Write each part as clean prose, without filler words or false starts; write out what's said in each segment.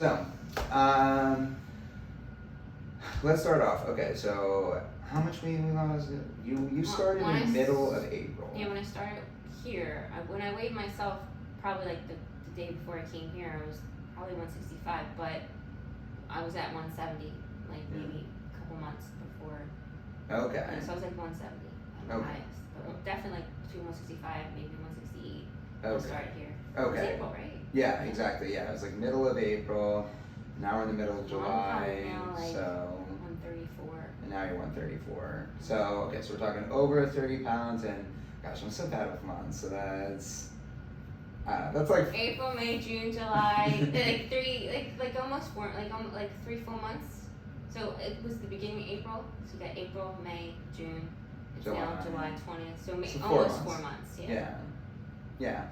So, um, let's start off. Okay, so how much weight we lost? You started in the middle of April. Yeah, when I started here, when I weighed myself, probably like the day before I came here, I was probably 165, but I was at 170, like maybe a couple months before. Okay. Yeah, so I was like 170 at my highest, but definitely like between 165, maybe 168. When I started here. Okay. It was April, right? Yeah, exactly. Yeah, it was like middle of April. Now we're in the middle of July. Now, like, so 134. And now you're 134. So okay, so we're talking over 30 pounds, and gosh, I'm so bad with months. So that's like April, May, June, July, like almost 4, like 3 full months. So it was the beginning of April. So you got April, May, June. It's now July 20th. So, almost 4 months. Yeah. Yeah.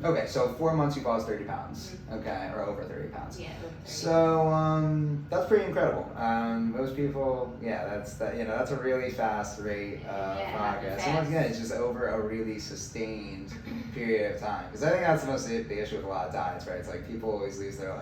Okay, so 4 months you've lost 30 pounds. Mm-hmm. Okay, or over 30 pounds. Yeah, over 30. So that's pretty incredible. Most people, that's a really fast rate of progress. And once again, it's just over a really sustained period of time. Because I think that's the issue with a lot of diets, right? It's like people always lose their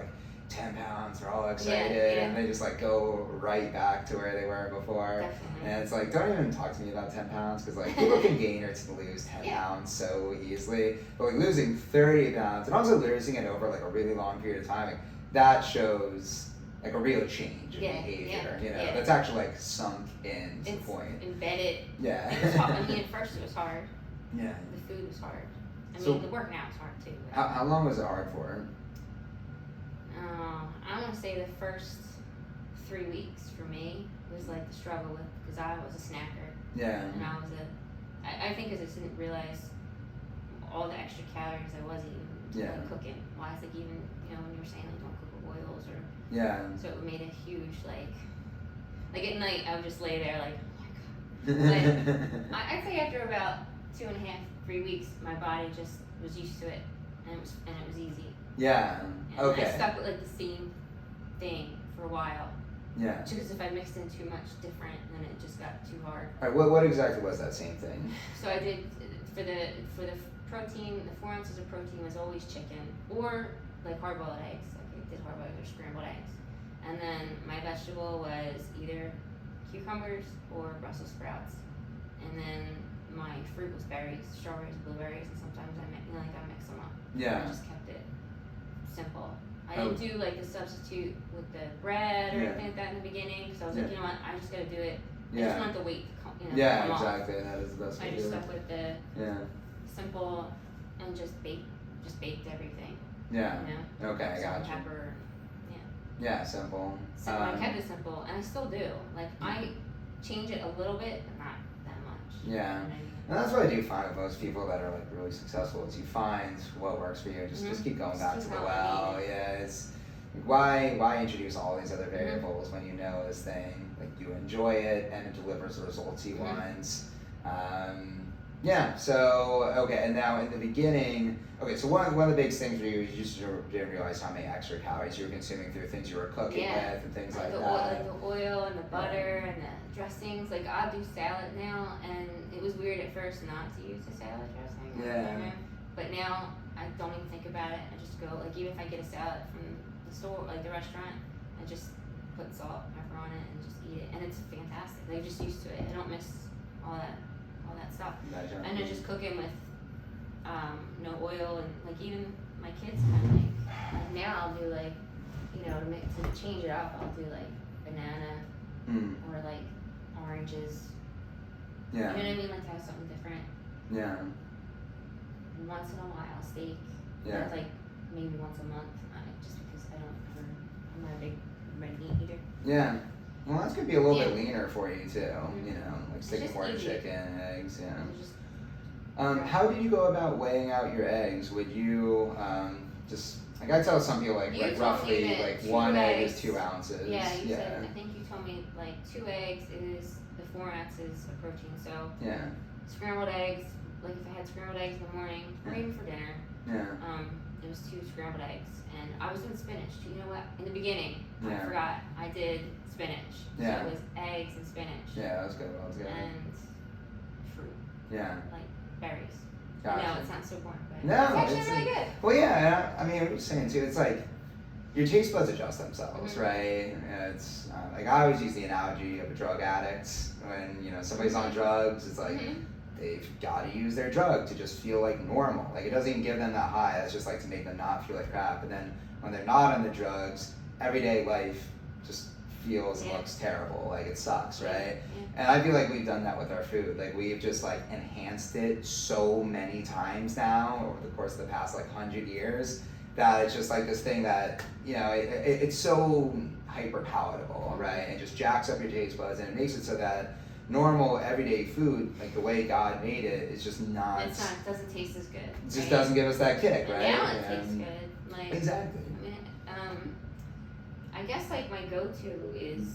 10 pounds, they're all excited, and they just go right back to where they were before. Definitely. And it's like, don't even talk to me about 10 pounds, because people can gain or lose 10 pounds so easily. But losing 30 pounds, and also losing it over a really long period of time, that shows a real change in behavior. That's actually sunk in to the point. Embedded. Yeah. It was hard. I mean, at first it was hard. Yeah. The food was hard. The work now is hard too. Right? How long was it hard for? I want to say the first 3 weeks for me was the struggle with, because I was a snacker. Yeah. And I think because I didn't realize all the extra calories I was eating cooking. Why it's even, when you were saying don't cook with oils or. Yeah. So it made a huge like at night I would just lay there oh my god. But I'd say after about 2.5, 3 weeks, my body just was used to it, and it was easy. Yeah. And okay. I stuck with the same thing for a while. Yeah. Because if I mixed in too much different, then it just got too hard. All right. What exactly was that same thing? So I did for the protein. The 4 ounces of protein was always chicken or hard-boiled eggs. I did hard-boiled or scrambled eggs, and then my vegetable was either cucumbers or Brussels sprouts, and then my fruit was berries, strawberries, blueberries, and sometimes I mix them up. Yeah. I just kept it simple. I didn't do the substitute with the bread or anything like that in the beginning, because I was you know what, I just gotta do it. I just want the weight to come, come exactly. off. That is the best way I to just do stuck with the simple and just baked everything. Yeah. Okay, I got you. Pepper. Yeah, simple. Simple. I kept it simple, and I still do. I change it a little bit, but not that much. Yeah. And that's what I do find with most people that are really successful, is you find what works for you. Just keep going back to the well. Yeah, it's why introduce all these other variables when you know this thing, you enjoy it and it delivers the results you want. So okay, and now in the beginning, so one of the big things for you is you just didn't realize how many extra calories you were consuming through things you were cooking with and things like that. The oil and the butter and the dressings. I'll do salad now, and it was weird at first not to use a salad dressing. Yeah. But now I don't even think about it. I just go even if I get a salad from the store, the restaurant, I just put salt, pepper on it, and just eat it, and it's fantastic. I'm just used to it. I don't miss all that stuff. Gotcha. And I just cook it with no oil, and even my kids kind of now I'll do to change it up, I'll do banana or oranges. Yeah. You know what I mean? To have something different. Yeah. Once in a while, steak. Yeah. That's maybe once a month, just because I'm not a big red meat eater. Yeah. Well, that's gonna be a little bit leaner for you too. Sticking more to chicken and eggs. Yeah. How do you go about weighing out your eggs? Would you I tell some people roughly 1 egg is 2 ounces. Yeah, you said. I think you told me 2 eggs is the 4 ounces of protein. So scrambled eggs. If I had scrambled eggs in the morning or even for dinner. It was 2 scrambled eggs, and I was doing spinach. You know what? In the beginning, I forgot I did spinach. Yeah. So it was eggs and spinach. Yeah, that was good. And fruit. Yeah. Berries. Gotcha. No, it's not so boring, but no, it's actually really good. Well, yeah. I mean, I'm just saying too. It's your taste buds adjust themselves, right? It's like I always use the analogy of a drug addict. When somebody's on drugs, it's like they've got to use their drug to just feel like normal. Like it doesn't even give them that high. It's just like to make them not feel like crap. And then when they're not on the drugs, everyday life just feels and looks terrible. Like it sucks, right? And I feel like we've done that with our food. Like we've just like enhanced it so many times now over the course of the past like 100 years that it's just like this thing that it's so hyper palatable, right? And it just jacks up your taste buds, and it makes it so that normal everyday food, like the way God made it, is just not. It doesn't taste as good. It just doesn't give us that kick, right? Now it tastes good. Like exactly. I guess like my go-to is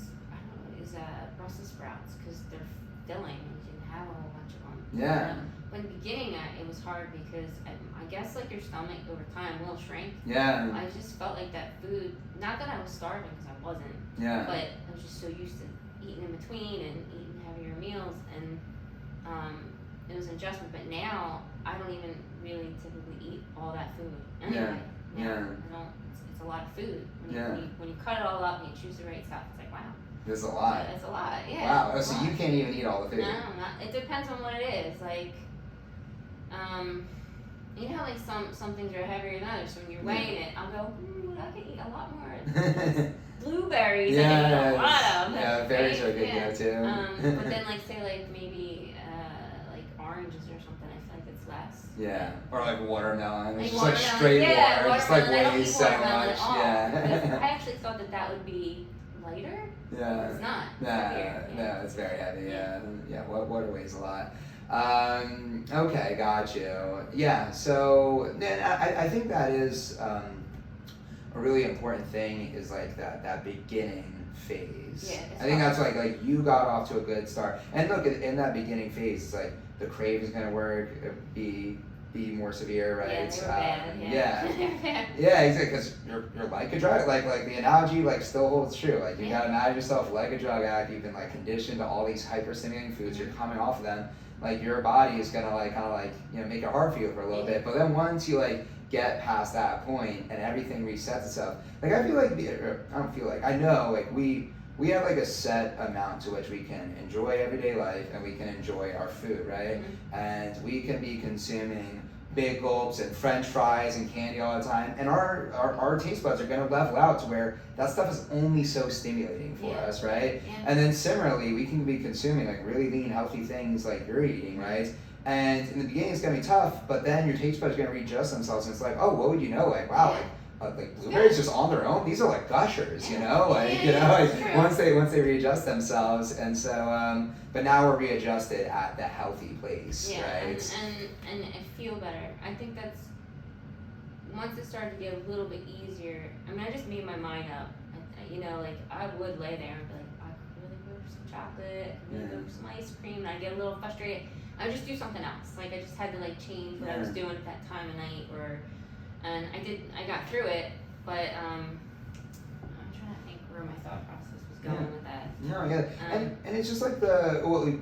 Brussels sprouts because they're filling and you can have a whole bunch of them. Yeah. But in the beginning, it was hard because I guess like your stomach over time will shrink. Yeah. I just felt like that food. Not that I was starving because I wasn't. Yeah. But I was just so used to eating in between and eating heavier meals, and it was an adjustment. But now I don't even really typically eat all that food. Anyway. Yeah. I don't. It's a lot of food. When you cut it all up and you choose the right stuff, it's like wow. There's a lot. It's a lot. Yeah. Wow. So you can't even eat all the food. No, it depends on what it is. Like, you know how like some things are heavier than others. So when you're weighing it, I'll go, I can eat a lot more. Blueberries, I can eat a lot of. Yeah, berries are good too. But then like say like maybe like oranges or something, I feel like it's less. Yeah, or like watermelon. It's like just like straight water. It's like watermelon. weighs so much. Yeah. I actually thought that would be lighter. Yeah. It's not. It's heavier. No, it's very heavy. Yeah. Water weighs a lot. Okay, got you. Yeah. So then I think that is a really important thing is like that beginning phase. Yeah, I think that's like you got off to a good start. And look, in that beginning phase, it's like the crave is gonna work, be more severe, right? Yeah, they were bad. Yeah, yeah, exactly. Because you're like a drug, like the analogy like still holds true. Like you gotta imagine yourself like a drug addict. You've been like conditioned to all these hyper-stimulating foods. You're coming off of them. Like your body is gonna like kind of like make it hard for you for a little bit. But then once you like get past that point and everything resets itself, like I feel like I don't feel like I know like we have like a set amount to which we can enjoy everyday life and we can enjoy our food, right? And we can be consuming big gulps and French fries and candy all the time, and our taste buds are going to level out to where that stuff is only so stimulating for us, right? And then similarly, we can be consuming like really lean, healthy things like you're eating, right? And in the beginning, it's going to be tough, but then your taste buds are going to readjust themselves, and it's like, oh, what would you know? Like, wow, like blueberries just on their own, these are like gushers, once they readjust themselves. And so but now we're readjusted at the healthy place, right? And I feel better. I think that's once it started to get a little bit easier. I mean, I just made my mind up. Like I would lay there and be like, I could really go for some chocolate, I could really go for some ice cream, and I get a little frustrated. I would just do something else. Like I just had to like change what I was doing at that time of night, and I got through it, but I'm trying to think where my thought process was going with that. No, and it's just like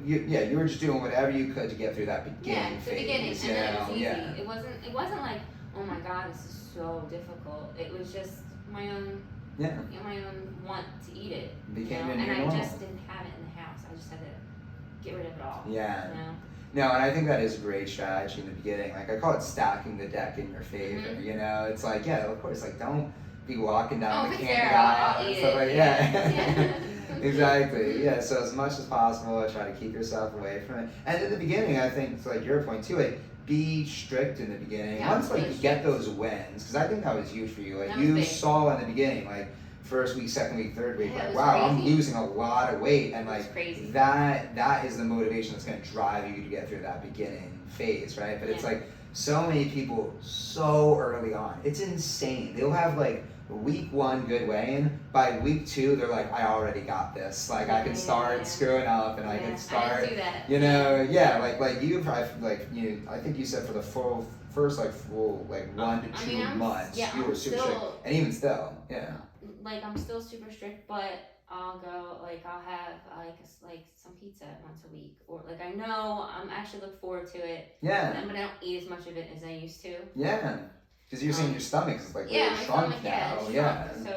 you were just doing whatever you could to get through that beginning phase. The beginning, and then it was easy. It wasn't like, oh my God, this is so difficult. It was just my own my own want to eat it. And I just didn't have it in the house. I just had to get rid of it all. Yeah. No, and I think that is a great strategy in the beginning. Like I call it stacking the deck in your favor. It's like of course, like don't be walking down the candy aisle and stuff like exactly. Yeah. So as much as possible, try to keep yourself away from it. And in the beginning, I think it's like your point too. Like be strict in the beginning. Once like you get those wins, because I think that was huge for you. Like you saw in the beginning, like first week, second week, third week, like wow, crazy. I'm losing a lot of weight, and like that is the motivation that's going to drive you to get through that beginning phase, right? But it's like so many people so early on, it's insane. They'll have like week 1 good weigh-in, by week 2 they're like, I already got this. Like I can start screwing up, and I can start, I think you said for the first 1 to 2 months, you were super strict, and even still, like I'm still super strict, but I'll go I'll have like some pizza once a week, or like I know I'm actually look forward to it. But I don't eat as much of it as I used to. Because you're saying your stomach is like really my shrunk stomach, now. Shrunk. So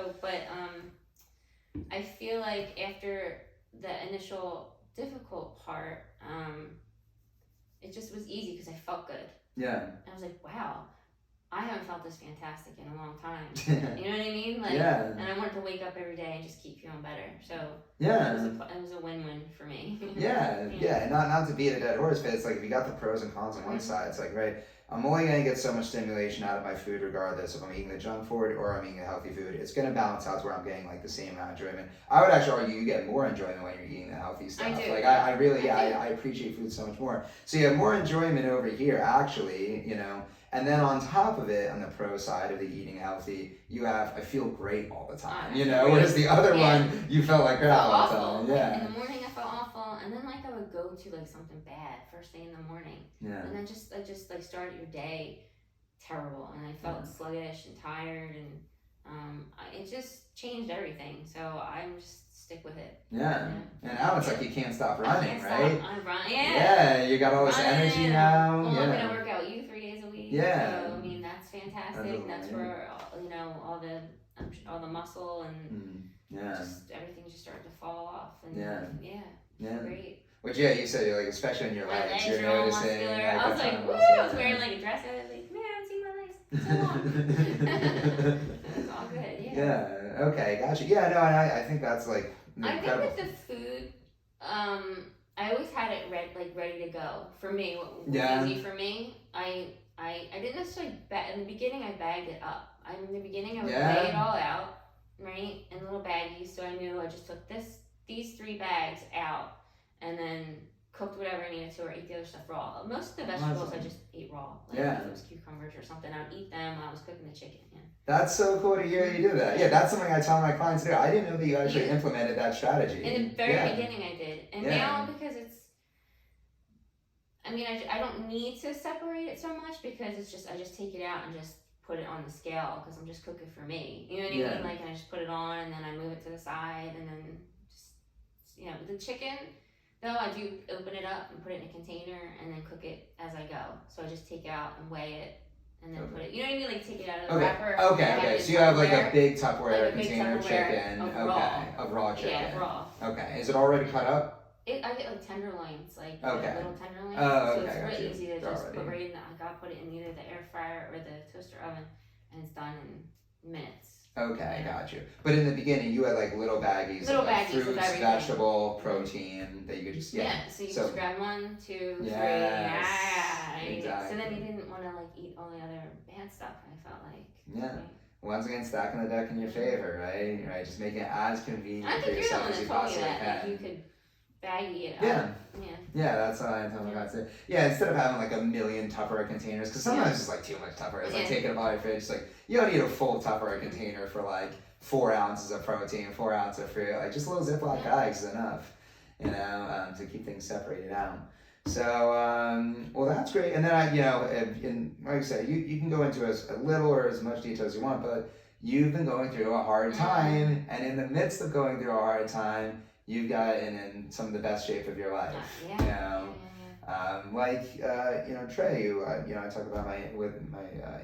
like after the initial difficult part, it just was easy because I felt good. Yeah. And I was like, wow, I haven't felt this fantastic in a long time. You know what I mean? Like, yeah. And I wanted to wake up every day and just keep feeling better. So yeah, it was a win-win for me. yeah. And not to beat a dead horse, but it's like if you got the pros and cons on one side, it's like, right, I'm only going to get so much stimulation out of my food regardless if I'm eating the junk food or I'm eating the healthy food. It's going to balance out to where I'm getting like the same amount of enjoyment. I would actually argue you get more enjoyment when you're eating the healthy stuff. I do. Like I really, I appreciate food so much more. So you have more enjoyment over here actually, you know, and then on top of it, on the pro side of the eating healthy, you have, I feel great all the time, you know, whereas the other one, you felt like crap all the time. Yeah. In the morning I felt awful, and then like I would go to like something bad first thing in the morning. Yeah. And then I just like started your day terrible, and I felt sluggish and tired, and it just changed everything. So I'm just stick with it. Yeah. And now it's like you can't stop running, right? I'm running. Yeah. Yeah, you got all this energy now. Well, yeah. I'm gonna work out 3 days a week. Yeah. So I mean that's fantastic. That's where you know all the muscle and just everything just started to fall off. And yeah. Great. Which you said like especially in your my legs, you're noticing. Like, I was like, woo! I was wearing like a dress. I was like, man, I haven't seen my legs in so long. It's all good. Yeah. Yeah. Okay. Gotcha. Yeah. No. And I think that's like incredible. I think with the food, I always had it ready to go. For me, what was easy for me, I didn't necessarily in the beginning. I bagged it up. In the beginning, I would lay it all out, right, in little baggies. So I knew I just took these 3 bags out, and then cooked whatever I needed to, or ate the other stuff raw. Most of the vegetables I just ate raw. Like if it was cucumbers or something, I would eat them while I was cooking the chicken. Yeah. That's so cool to hear you do that. Yeah, that's something I tell my clients to do. I didn't know that you actually implemented that strategy. In the very beginning I did. And now because I don't need to separate it so much because I just take it out and just put it on the scale because I'm just cooking for me. You know what I mean? Like, and I just put it on and then I move it to the side and then just, but the chicken, though, I do open it up and put it in a container and then cook it as I go. So I just take it out and weigh it. And then put it, you know what I mean? Like take it out of the wrapper. Okay. So you have like a big Tupperware container of chicken. Of raw chicken. Yeah, raw. Okay. Is it already cut up? I get like tenderloins, like little tenderloins. Oh, so it's really easy to just put right in put it in either the air fryer or the toaster oven, and it's done in minutes. Okay, got you. But in the beginning, you had like little baggies of like fruits, vegetable, protein that you could just so you just grab 1, 2, 3. Exactly. So then you didn't want to like eat all the other bad stuff. I felt like. Yeah. Once again, stacking the deck in your favor, right? Right. Just making it as convenient for yourself as you possibly can. Like you could baggy it up. Yeah. Yeah, that's what I tell my guys. Yeah, instead of having like a million Tupperware containers, because sometimes it's like too much Tupperware. It's like taking it out of your fridge. It's like you don't need a full Tupperware container for like 4 ounces of protein, 4 ounces of fruit. Like just little Ziploc bags is enough, to keep things separated out. So, well, that's great. And then like I said, you can go into as little or as much detail as you want, but you've been going through a hard time, and in the midst of going through a hard time, you've gotten in some of the best shape of your life. Trey, I talk about my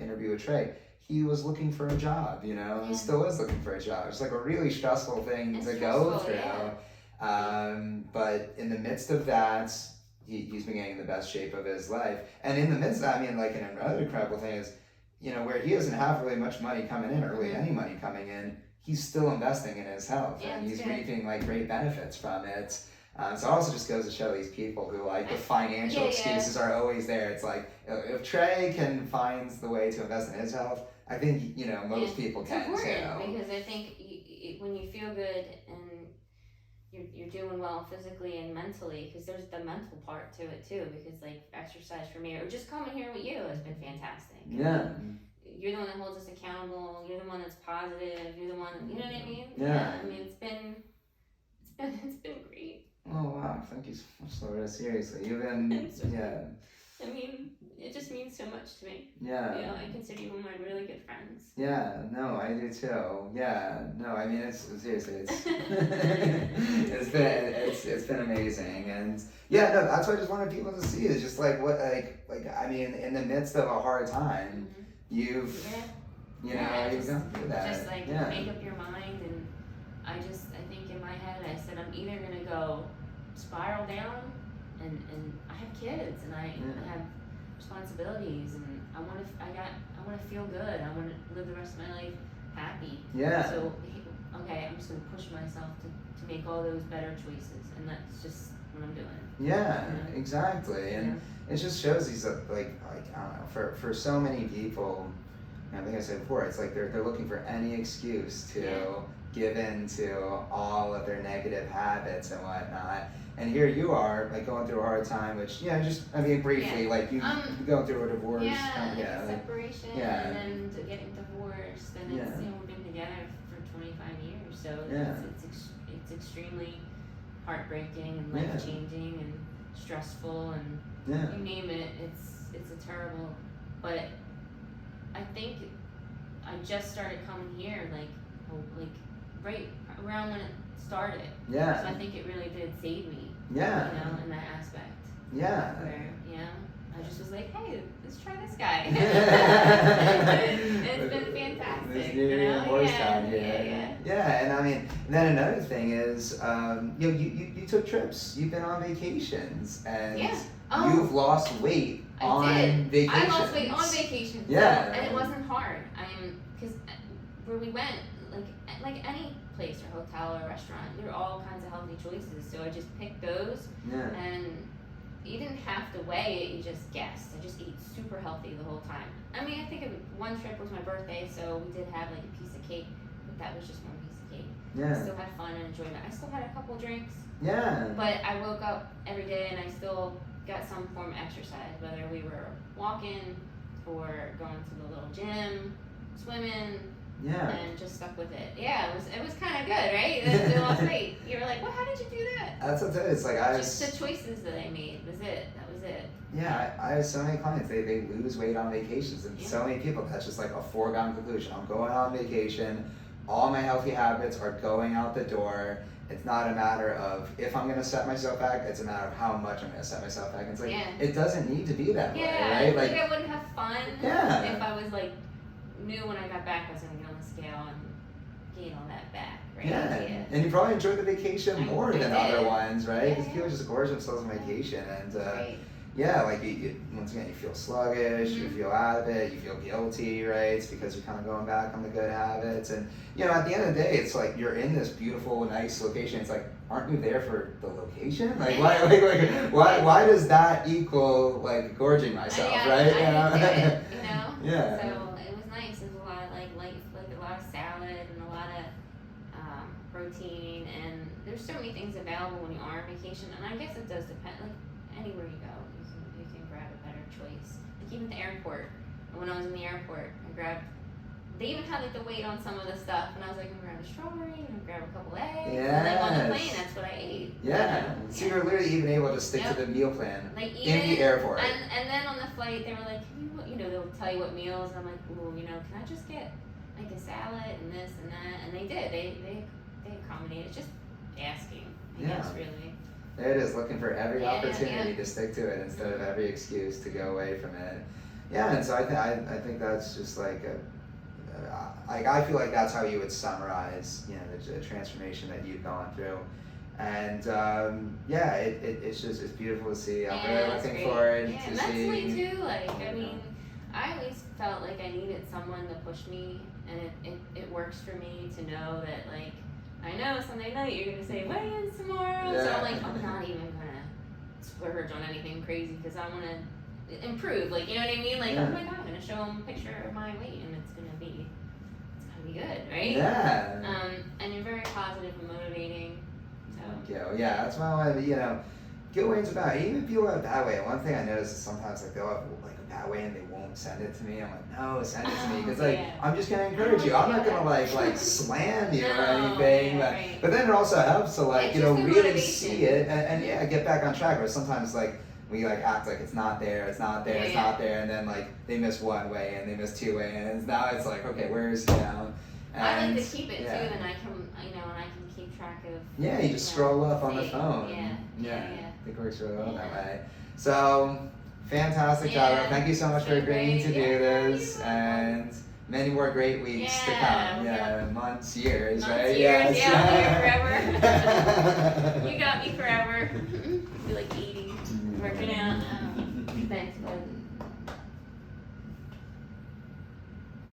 interview with Trey. He was looking for a job, and still is looking for a job. It's like a really stressful thing to go through. But in the midst of that, he's been getting the best shape of his life. And in the midst of that, another incredible thing is, where he doesn't have really much money coming in, or really any money coming in, he's still investing in his health, and he's reaping like great benefits from it. So it also just goes to show these people who like the financial excuses are always there. It's like if Trey can find the way to invest in his health, I think most people can too. Because I think when you feel good and you're doing well physically and mentally, because there's the mental part to it too. Because like exercise for me, or just coming here with you has been fantastic. Yeah. You're the one that holds us accountable. You're the one that's positive. You're the one, you know what I mean? Yeah. It's been great. Oh wow! Thank you so much, Laura. Seriously, you've been it just means so much to me. Yeah. I consider you one of my really good friends. Yeah. No, I do too. Yeah. No, it's seriously, it's been amazing, and that's what I just wanted people to see. Is just like what in the midst of a hard time. You've gone through that. Just make up your mind and I think in my head, I said, I'm either gonna go spiral down, and I have kids, and I have responsibilities, and I want to feel good. I want to live the rest of my life happy. Yeah. So, okay, I'm just gonna push myself to make all those better choices, and that's just what I'm doing. Yeah, exactly. And it just shows these like I don't know, for so many people, I think I said before, it's like they're looking for any excuse to give in to all of their negative habits and whatnot. And here you are, like, going through a hard time, which, briefly, like, you going through a divorce. A separation, and then getting divorced, and it's, we've been together for 25 years, so it's extremely heartbreaking and life-changing and stressful, and you name it, it's a terrible, but I think I just started coming here, like right around when it started. Yeah. So I think it really did save me. Yeah. In that aspect. Yeah. Where, I just was like, hey, let's try this guy. It's been fantastic. This new horse down here. Yeah, and then another thing is, you took trips. You've been on vacations, and you've lost weight on vacations. I lost weight on vacations. Yeah. And it wasn't hard. Because where we went, like any place or hotel or restaurant, there are all kinds of healthy choices. So I just picked those, and you didn't have to weigh it. You just guessed. I just ate super healthy the whole time. I think one trip was my birthday, so we did have like a piece of cake, but that was just one piece of cake. Yeah. I still had fun and enjoyed it. I still had a couple drinks. Yeah. But I woke up every day and I still got some form of exercise, whether we were walking or going to the little gym, swimming. Yeah. And just stuck with it. Yeah, it was kind of good, right? They lost weight. You were like, well, how did you do that? That's what it is. Like, just the choices that I made was it. That was it. Yeah, I have so many clients. They lose weight on vacations, and so many people. That's just like a foregone conclusion. I'm going on vacation. All my healthy habits are going out the door. It's not a matter of if I'm gonna set myself back. It's a matter of how much I'm gonna set myself back. It's like it doesn't need to be that way, right? Like I wouldn't have fun if I was like knew when I got back I was gonna get on the scale and gain all that back, right? Yeah. And you probably enjoy the vacation more than other ones, right? Because people just gorge themselves on vacation, and like you, once again, you feel sluggish, you feel out of it, you feel guilty, right? It's because you're kind of going back on the good habits, and at the end of the day, it's like you're in this beautiful, nice location. It's like, aren't you there for the location? Like, why does that equal like gorging myself, right? I didn't do it, Yeah. So it was nice. It was a lot of like a lot of salad and a lot of protein, and there's so many things available when you are on vacation. And I guess it does depend. Like anywhere you go, you can grab a better choice. Like even the airport. When I was in the airport, I grabbed. They even had like the weight on some of the stuff, and I was like, I'm gonna grab a strawberry, I'm gonna grab a couple eggs. Yes. And like on the plane, that's what I ate. Yeah. So you were literally even able to stick to the meal plan like in the airport. And then on the flight, they were like, they'll tell you what meals. And I'm like, ooh, can I just get like a salad and this and that? And they did. They accommodated. Just asking. I guess really. There it is, looking for every opportunity to stick to it instead of every excuse to go away from it. Yeah, and so I think that's just like I feel like that's how you would summarize, the transformation that you've gone through. And it's beautiful to see. I'm really looking forward to and see. Mentally too, I always felt like I needed someone to push me, and it works for me to know that like I know Sunday night you're gonna say weigh in tomorrow, so I'm like I'm not even gonna splurge on anything crazy because I want to improve. Like you know what I mean? Like oh my god, I'm gonna show them a picture of my weight, and it's gonna be good, right? Yeah. And you're very positive and motivating. So. Yeah, that's what I want to, good weighing's about. Even people have bad weight. One thing I notice is sometimes like they'll have like a bad weight and they won't send it to me. I'm like, no, send it to me because I'm just gonna encourage you. I'm not gonna like slam you or anything. But then it also helps to like really motivation. see it and get back on track. Or sometimes like we like act like it's not there, and then like they miss one weigh and they miss two weigh and now it's like okay, where's now? I like to keep it too, and I can keep track of. Yeah, you just scroll up on the phone. Yeah. I think it works really well that way. So, fantastic job. Thank you so much for agreeing to do this. And many more great weeks to Yeah, come. we Yeah, months, years, Months, right? years, Yes. yeah, forever.